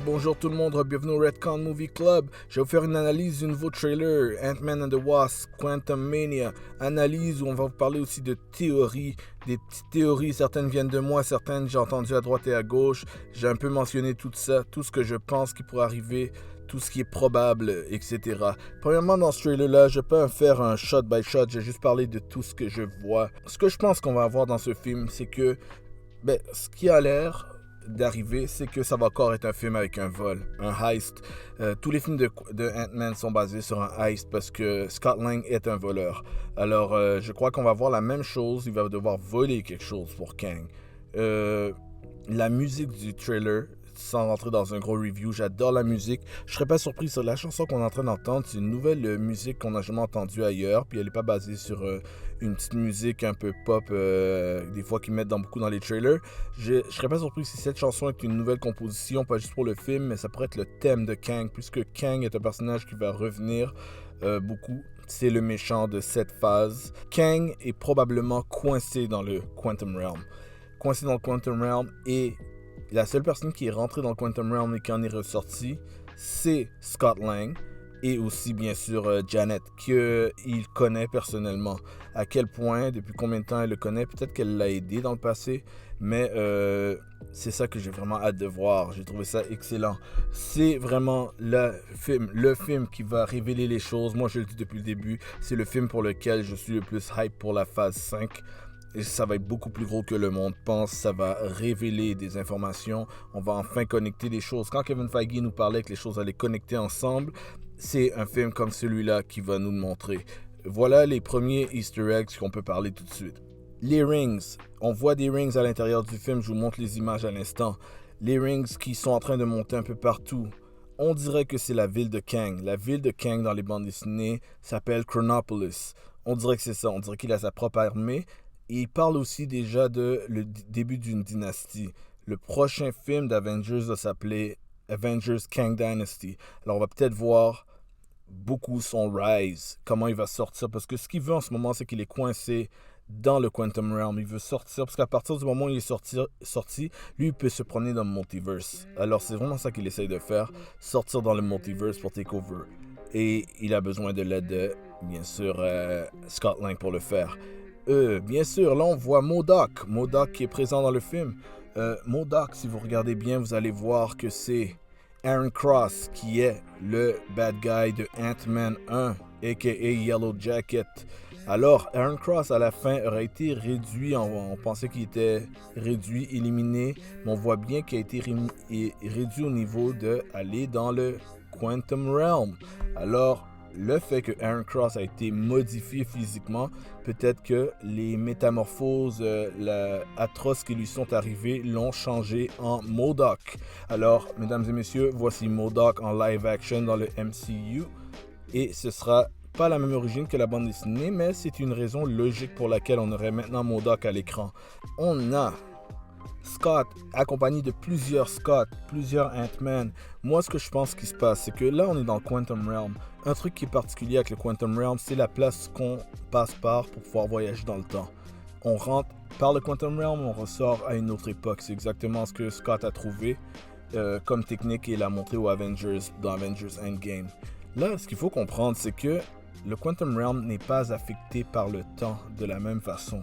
Bonjour tout le monde, bienvenue au Redcon Movie Club. Je vais vous faire une analyse du nouveau trailer Ant-Man and the Wasp, Quantumania. Analyse où on va vous parler aussi de théories, des petites théories. Certaines viennent de moi, certaines j'ai entendu à droite et à gauche. J'ai un peu mentionné tout ça, tout ce que je pense qui pourrait arriver, tout ce qui est probable, etc. Premièrement, dans ce trailer-là, je peux faire un shot by shot. J'ai juste parlé de tout ce que je vois. Ce que je pense qu'on va avoir dans ce film, c'est que ce qui a l'air d'arriver, c'est que ça va encore être un film avec un vol, un heist. Tous les films de Ant-Man sont basés sur un heist parce que Scott Lang est un voleur. Alors, je crois qu'on va voir la même chose. Il va devoir voler quelque chose pour Kang. La musique du trailer, sans rentrer dans un gros review, j'adore la musique. Je serais pas surpris sur la chanson qu'on est en train d'entendre. C'est une nouvelle musique qu'on n'a jamais entendue ailleurs. Puis elle n'est pas basée sur une petite musique un peu pop, des fois qu'ils mettent beaucoup dans les trailers. Je serais pas surpris si cette chanson est une nouvelle composition, pas juste pour le film, mais ça pourrait être le thème de Kang, puisque Kang est un personnage qui va revenir beaucoup. C'est le méchant de cette phase. Kang est probablement coincé dans le Quantum Realm. Coincé dans le Quantum Realm, et la seule personne qui est rentrée dans le Quantum Realm et qui en est ressortie, c'est Scott Lang et aussi bien sûr Janet, qu'il connaît personnellement. À quel point, depuis combien de temps elle le connaît, peut-être qu'elle l'a aidé dans le passé, mais c'est ça que j'ai vraiment hâte de voir. J'ai trouvé ça excellent. C'est vraiment le film qui va révéler les choses. Moi, je le dis depuis le début, c'est le film pour lequel je suis le plus hype pour la phase 5. Et ça va être beaucoup plus gros que le monde pense. Ça va révéler des informations. On va enfin connecter des choses. Quand Kevin Feige nous parlait que les choses allaient connecter ensemble, c'est un film comme celui-là qui va nous le montrer. Voilà les premiers Easter eggs qu'on peut parler tout de suite. Les rings. On voit des rings à l'intérieur du film. Je vous montre les images à l'instant. Les rings qui sont en train de monter un peu partout. On dirait que c'est la ville de Kang. La ville de Kang dans les bandes dessinées s'appelle Chronopolis. On dirait que c'est ça. On dirait qu'il a sa propre armée. Et il parle aussi déjà de le début d'une dynastie. Le prochain film d'Avengers va s'appeler Avengers Kang Dynasty. Alors on va peut-être voir beaucoup son rise, comment il va sortir. Parce que ce qu'il veut en ce moment, c'est qu'il est coincé dans le Quantum Realm. Il veut sortir, parce qu'à partir du moment où il est sorti, lui, il peut se promener dans le multiverse. Alors c'est vraiment ça qu'il essaye de faire, sortir dans le multiverse pour take over. Et il a besoin de l'aide de, bien sûr, Scott Lang pour le faire. Bien sûr, là on voit MODOK. MODOK qui est présent dans le film. MODOK, si vous regardez bien, vous allez voir que c'est Aaron Cross qui est le bad guy de Ant-Man 1, a.k.a. Yellow Jacket. Alors, Aaron Cross, à la fin, aurait été réduit. On pensait qu'il était réduit, éliminé. Mais on voit bien qu'il a été réduit au niveau d'aller dans le Quantum Realm. Alors, le fait que Aaron Cross a été modifié physiquement, peut-être que les métamorphoses atroces qui lui sont arrivées l'ont changé en MODOK. Alors, mesdames et messieurs, voici MODOK en live action dans le MCU. Et ce sera pas la même origine que la bande dessinée, mais c'est une raison logique pour laquelle on aurait maintenant MODOK à l'écran. On a Scott, accompagné de plusieurs Scott, plusieurs Ant-Man. Moi, ce que je pense qui se passe, c'est que là, on est dans le Quantum Realm. Un truc qui est particulier avec le Quantum Realm, c'est la place qu'on passe par pour pouvoir voyager dans le temps. On rentre par le Quantum Realm, on ressort à une autre époque. C'est exactement ce que Scott a trouvé comme technique et l'a montré aux Avengers dans Avengers Endgame. Là, ce qu'il faut comprendre, c'est que le Quantum Realm n'est pas affecté par le temps de la même façon.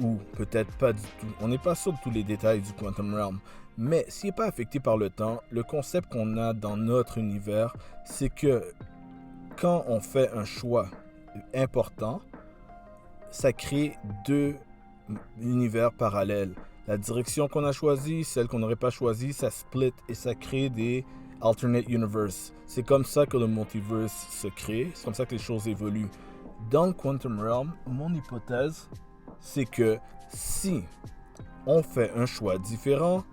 Ou peut-être pas du tout. On n'est pas sûr de tous les détails du Quantum Realm. Mais s'il n'est pas affecté par le temps, le concept qu'on a dans notre univers, c'est que quand on fait un choix important, ça crée deux univers parallèles. La direction qu'on a choisie, celle qu'on n'aurait pas choisie, ça split et ça crée des alternate universe. C'est comme ça que le multiverse se crée, c'est comme ça que les choses évoluent. Dans le Quantum Realm, mon hypothèse, c'est que si on fait un choix différent,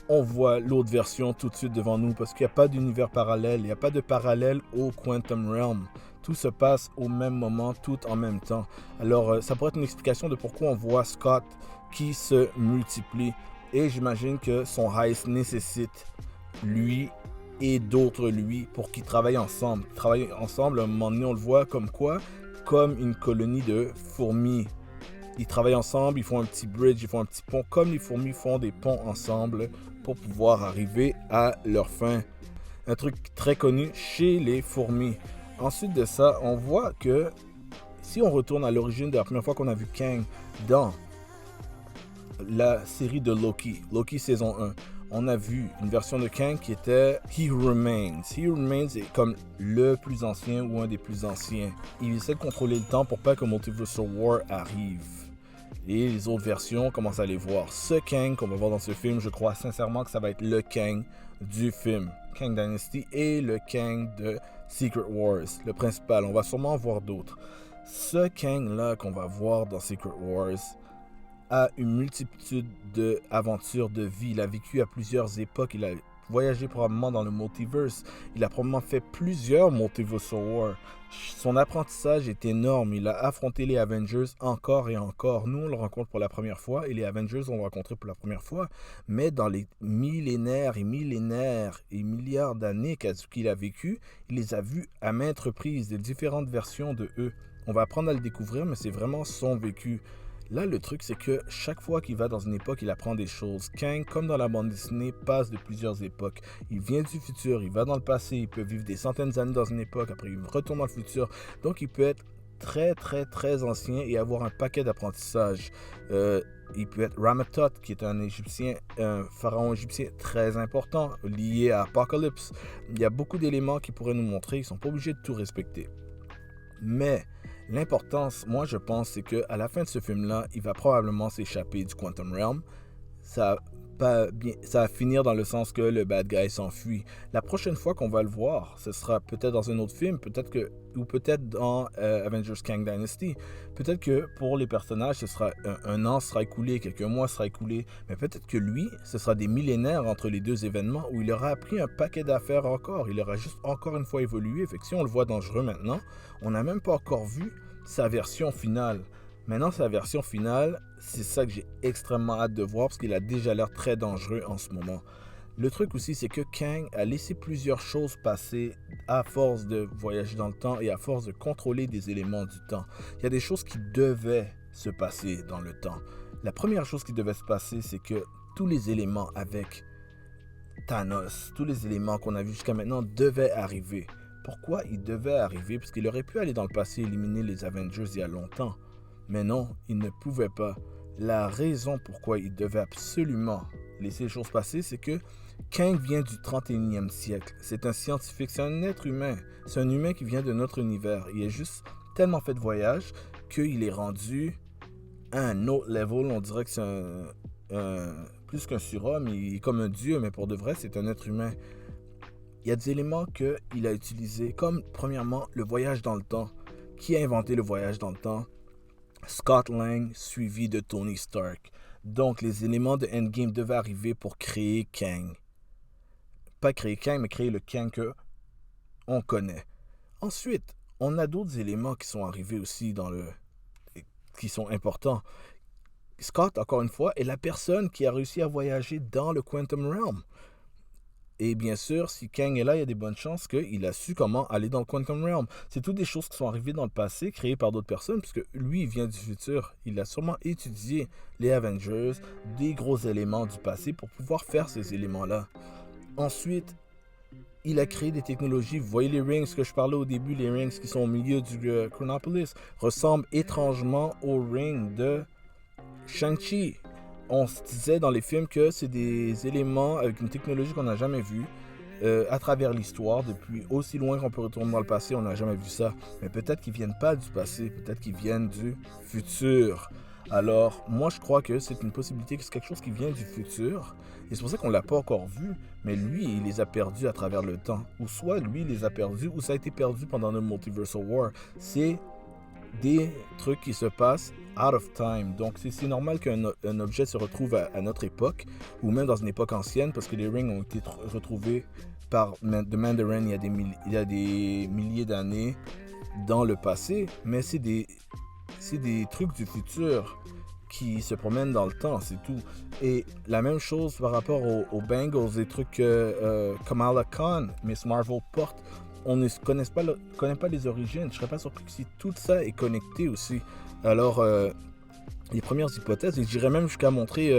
on voit l'autre version tout de suite devant nous parce qu'il n'y a pas d'univers parallèle, il n'y a pas de parallèle au Quantum Realm. Tout se passe au même moment, tout en même temps. Alors, ça pourrait être une explication de pourquoi on voit Scott qui se multiplie. Et j'imagine que son heist nécessite lui et d'autres lui pour qu'ils travaillent ensemble. Travailler ensemble, à un moment donné, on le voit comme quoi? Comme une colonie de fourmis. Ils travaillent ensemble, ils font un petit bridge, ils font un petit pont, comme les fourmis font des ponts ensemble pour pouvoir arriver à leur fin. Un truc très connu chez les fourmis. Ensuite de ça, on voit que si on retourne à l'origine de la première fois qu'on a vu Kang dans la série de Loki saison 1, on a vu une version de Kang qui était He Who Remains. He Who Remains est comme le plus ancien ou un des plus anciens. Il essaie de contrôler le temps pour pas que Multiversal War arrive. Et les autres versions, on commence à les voir. Ce Kang qu'on va voir dans ce film, je crois sincèrement que ça va être le Kang du film. Kang Dynasty et le Kang de Secret Wars, le principal. On va sûrement en voir d'autres. Ce Kang-là qu'on va voir dans Secret Wars a une multitude d'aventures de vie. Il a vécu à plusieurs époques. Il a voyagé probablement dans le multiverse. Il a probablement fait plusieurs Multiversal Wars. Son apprentissage est énorme. Il a affronté les Avengers encore et encore. Nous, on le rencontre pour la première fois et les Avengers, on le rencontre pour la première fois. Mais dans les millénaires et milliards d'années qu'il a vécu, il les a vus à maintes reprises, de différentes versions de eux. On va apprendre à le découvrir, mais c'est vraiment son vécu. Là, le truc, c'est que chaque fois qu'il va dans une époque, il apprend des choses. Kang, comme dans la bande dessinée, passe de plusieurs époques. Il vient du futur, il va dans le passé, il peut vivre des centaines d'années dans une époque, après il retourne dans le futur. Donc, il peut être très ancien et avoir un paquet d'apprentissages. Il peut être Ramatot, qui est un pharaon égyptien très important, lié à Apocalypse. Il y a beaucoup d'éléments qui pourraient nous montrer, ils ne sont pas obligés de tout respecter. Mais l'importance, moi je pense, c'est qu'à la fin de ce film-là, il va probablement s'échapper du Quantum Realm. Ça va finir dans le sens que le bad guy s'enfuit. La prochaine fois qu'on va le voir, ce sera peut-être dans un autre film, ou peut-être dans Avengers Kang Dynasty. Peut-être que pour les personnages, ce sera un an sera écoulé, quelques mois sera écoulé, mais peut-être que lui, ce sera des millénaires entre les deux événements où il aura appris un paquet d'affaires encore. Il aura juste encore une fois évolué. Fait que si on le voit dangereux maintenant, on n'a même pas encore vu sa version finale. Maintenant, sa version finale, c'est ça que j'ai extrêmement hâte de voir parce qu'il a déjà l'air très dangereux en ce moment. Le truc aussi, c'est que Kang a laissé plusieurs choses passer à force de voyager dans le temps et à force de contrôler des éléments du temps. Il y a des choses qui devaient se passer dans le temps. La première chose qui devait se passer, c'est que tous les éléments avec Thanos, tous les éléments qu'on a vus jusqu'à maintenant devaient arriver. Pourquoi ils devaient arriver? Parce qu'il aurait pu aller dans le passé et éliminer les Avengers il y a longtemps. Mais non, il ne pouvait pas. La raison pourquoi il devait absolument laisser les choses passer, c'est que Kang vient du 31e siècle. C'est un scientifique, c'est un être humain. C'est un humain qui vient de notre univers. Il a juste tellement fait de voyages qu'il est rendu à un autre level. On dirait que c'est plus qu'un surhomme. Il est comme un dieu, mais pour de vrai, c'est un être humain. Il y a des éléments qu'il a utilisés, comme premièrement le voyage dans le temps. Qui a inventé le voyage dans le temps? Scott Lang, suivi de Tony Stark. Donc, les éléments de Endgame devaient arriver pour créer Kang. Pas créer Kang, mais créer le Kang qu'on connaît. Ensuite, on a d'autres éléments qui sont arrivés aussi qui sont importants. Scott, encore une fois, est la personne qui a réussi à voyager dans le Quantum Realm. Et bien sûr, si Kang est là, il y a des bonnes chances qu'il a su comment aller dans le Quantum Realm. C'est toutes des choses qui sont arrivées dans le passé, créées par d'autres personnes, puisque lui, il vient du futur. Il a sûrement étudié les Avengers, des gros éléments du passé pour pouvoir faire ces éléments-là. Ensuite, il a créé des technologies. Vous voyez les rings que je parlais au début, les rings qui sont au milieu du Chronopolis, ressemblent étrangement aux rings de Shang-Chi. On se disait dans les films que c'est des éléments avec une technologie qu'on n'a jamais vue à travers l'histoire. Depuis aussi loin qu'on peut retourner dans le passé, on n'a jamais vu ça. Mais peut-être qu'ils ne viennent pas du passé, peut-être qu'ils viennent du futur. Alors, moi, je crois que c'est une possibilité que c'est quelque chose qui vient du futur. Et c'est pour ça qu'on ne l'a pas encore vu. Mais lui, il les a perdus à travers le temps. Ou soit lui, il les a perdus, ou ça a été perdu pendant le Multiversal War. C'est des trucs qui se passent out of time. Donc, c'est normal qu'un objet se retrouve à notre époque, ou même dans une époque ancienne, parce que les rings ont été retrouvés par The Mandarin il y a des milliers d'années dans le passé, mais c'est des trucs du futur qui se promènent dans le temps, c'est tout. Et la même chose par rapport aux Bengals, des trucs que Kamala Khan, Miss Marvel porte. On ne connaît pas les origines. Je ne serais pas surpris que si tout ça est connecté aussi. Alors, les premières hypothèses, et j'irais même jusqu'à montrer,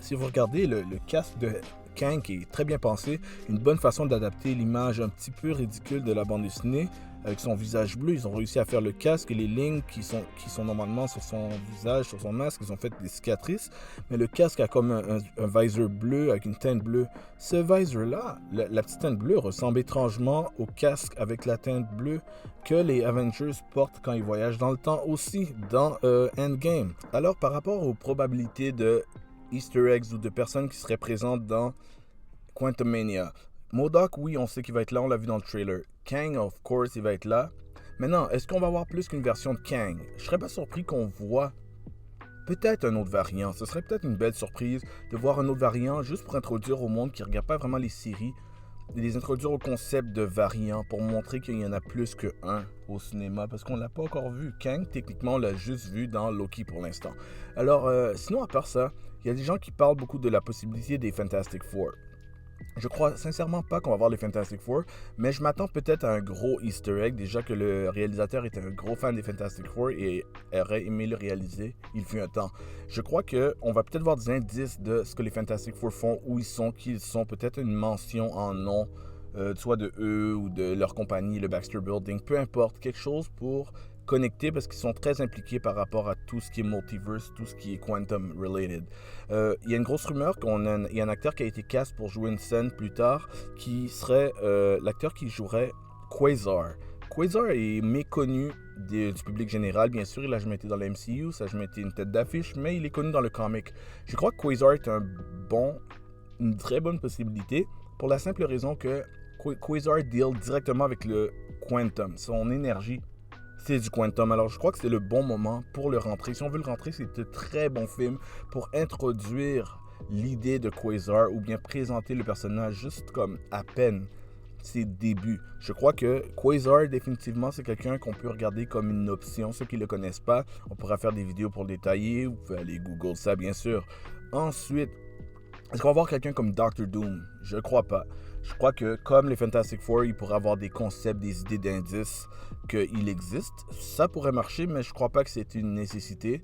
si vous regardez le cast de Kang qui est très bien pensé, une bonne façon d'adapter l'image un petit peu ridicule de la bande dessinée avec son visage bleu. Ils ont réussi à faire le casque et les lignes qui sont normalement sur son visage, sur son masque, ils ont fait des cicatrices, mais le casque a comme un visor bleu avec une teinte bleue. Ce visor-là, la petite teinte bleue ressemble étrangement au casque avec la teinte bleue que les Avengers portent quand ils voyagent dans le temps aussi dans Endgame. Alors par rapport aux probabilités de Easter eggs ou de personnes qui seraient présentes dans Quantumania, MODOK, oui, on sait qu'il va être là, on l'a vu dans le trailer. Kang, of course, il va être là. Maintenant, est-ce qu'on va avoir plus qu'une version de Kang? Je serais pas surpris qu'on voit peut-être un autre variant. Ce serait peut-être une belle surprise de voir un autre variant juste pour introduire au monde qui ne regarde pas vraiment les séries, de les introduire au concept de variant pour montrer qu'il y en a plus qu'un au cinéma parce qu'on ne l'a pas encore vu. Kang, techniquement, on l'a juste vu dans Loki pour l'instant. Alors, sinon, à part ça, il y a des gens qui parlent beaucoup de la possibilité des Fantastic Four. Je crois sincèrement pas qu'on va voir les Fantastic Four, mais je m'attends peut-être à un gros Easter egg. Déjà que le réalisateur était un gros fan des Fantastic Four et aurait aimé le réaliser, il fut un temps. Je crois qu'on va peut-être voir des indices de ce que les Fantastic Four font, où ils sont, qui ils sont, peut-être une mention en nom, soit de eux ou de leur compagnie, le Baxter Building, peu importe, quelque chose pour connectés parce qu'ils sont très impliqués par rapport à tout ce qui est multiverse, tout ce qui est quantum related. Il y a une grosse rumeur qu'il y a un acteur qui a été cast pour jouer une scène plus tard qui serait l'acteur qui jouerait Quasar. Quasar est méconnu du public général, bien sûr, il a jamais été dans la MCU, ça a jamais été une tête d'affiche, mais il est connu dans le comic. Je crois que Quasar est une très bonne possibilité pour la simple raison que Quasar deal directement avec le quantum, son énergie. C'est du quantum, alors je crois que c'est le bon moment pour le rentrer. Si on veut le rentrer, c'est un très bon film pour introduire l'idée de Quasar ou bien présenter le personnage juste comme à peine ses débuts. Je crois que Quasar, définitivement, c'est quelqu'un qu'on peut regarder comme une option. Ceux qui ne le connaissent pas, on pourra faire des vidéos pour le détailler. Vous pouvez aller Google ça, bien sûr. Ensuite, est-ce qu'on va voir quelqu'un comme Doctor Doom? Je crois pas. Je crois que comme les Fantastic Four, il pourrait avoir des concepts, des idées d'indices qu'il existe. Ça pourrait marcher, mais je crois pas que c'est une nécessité.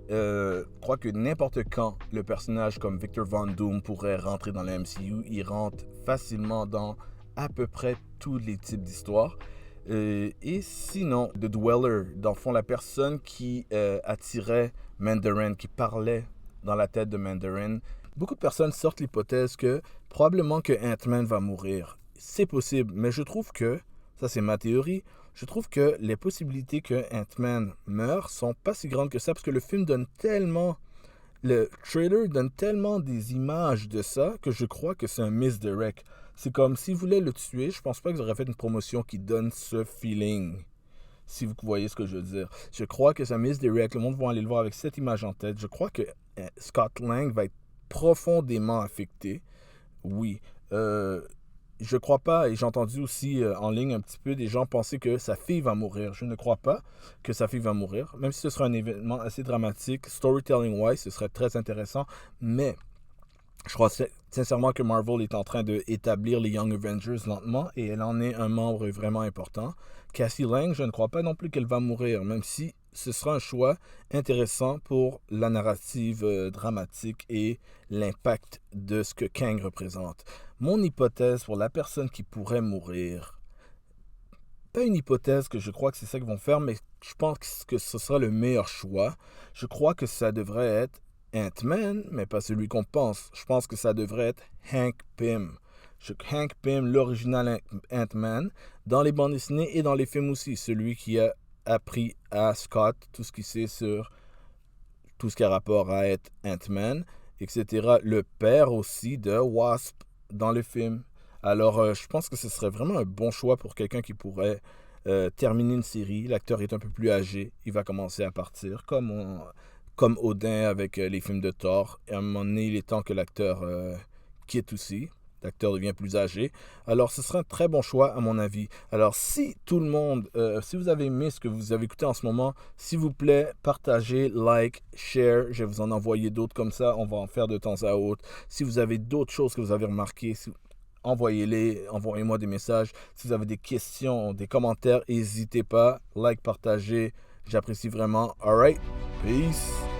Je crois que n'importe quand, le personnage comme Victor Von Doom pourrait rentrer dans la MCU. Il rentre facilement dans à peu près tous les types d'histoires. Et sinon, The Dweller, dans le fond, la personne qui attirait Mandarin, qui parlait dans la tête de Mandarin. Beaucoup de personnes sortent l'hypothèse que probablement que Ant-Man va mourir. C'est possible, mais je trouve que, ça c'est ma théorie, je trouve que les possibilités que Ant-Man meure sont pas si grandes que ça parce que le film donne tellement, le trailer donne tellement des images de ça que je crois que c'est un misdirect. C'est comme s'ils voulaient le tuer, je pense pas qu'ils auraient fait une promotion qui donne ce feeling. Si vous voyez ce que je veux dire. Je crois que c'est un misdirect, le monde va aller le voir avec cette image en tête. Je crois que Scott Lang va être profondément affecté. Oui. Je crois pas, et j'ai entendu aussi en ligne un petit peu des gens penser que sa fille va mourir. Je ne crois pas que sa fille va mourir, même si ce sera un événement assez dramatique. Storytelling-wise, ce serait très intéressant, mais je crois sincèrement que Marvel est en train d'établir les Young Avengers lentement, et elle en est un membre vraiment important. Cassie Lang, je ne crois pas non plus qu'elle va mourir, même si ce sera un choix intéressant pour la narrative dramatique et l'impact de ce que Kang représente. Mon hypothèse pour la personne qui pourrait mourir, pas une hypothèse que je crois que c'est ça qu'ils vont faire, mais je pense que ce sera le meilleur choix. Je crois que ça devrait être Ant-Man, mais pas celui qu'on pense. Je pense que ça devrait être Hank Pym. Hank Pym, l'original Ant-Man, dans les bandes dessinées et dans les films aussi. Celui qui a appris à Scott tout ce qu'il sait sur tout ce qui a rapport à être Ant-Man, etc. Le père aussi de Wasp dans le film. Alors, je pense que ce serait vraiment un bon choix pour quelqu'un qui pourrait terminer une série. L'acteur est un peu plus âgé. Il va commencer à partir, comme Odin avec les films de Thor. Et à un moment donné, il est temps que l'acteur quitte aussi. L'acteur devient plus âgé. Alors, ce serait un très bon choix, à mon avis. Alors, si tout le monde, si vous avez aimé ce que vous avez écouté en ce moment, s'il vous plaît, partagez, like, share. Je vais vous en envoyer d'autres comme ça. On va en faire de temps à autre. Si vous avez d'autres choses que vous avez remarquées, envoyez-les, envoyez-moi des messages. Si vous avez des questions, des commentaires, n'hésitez pas. Like, partagez. J'apprécie vraiment. All right. Peace.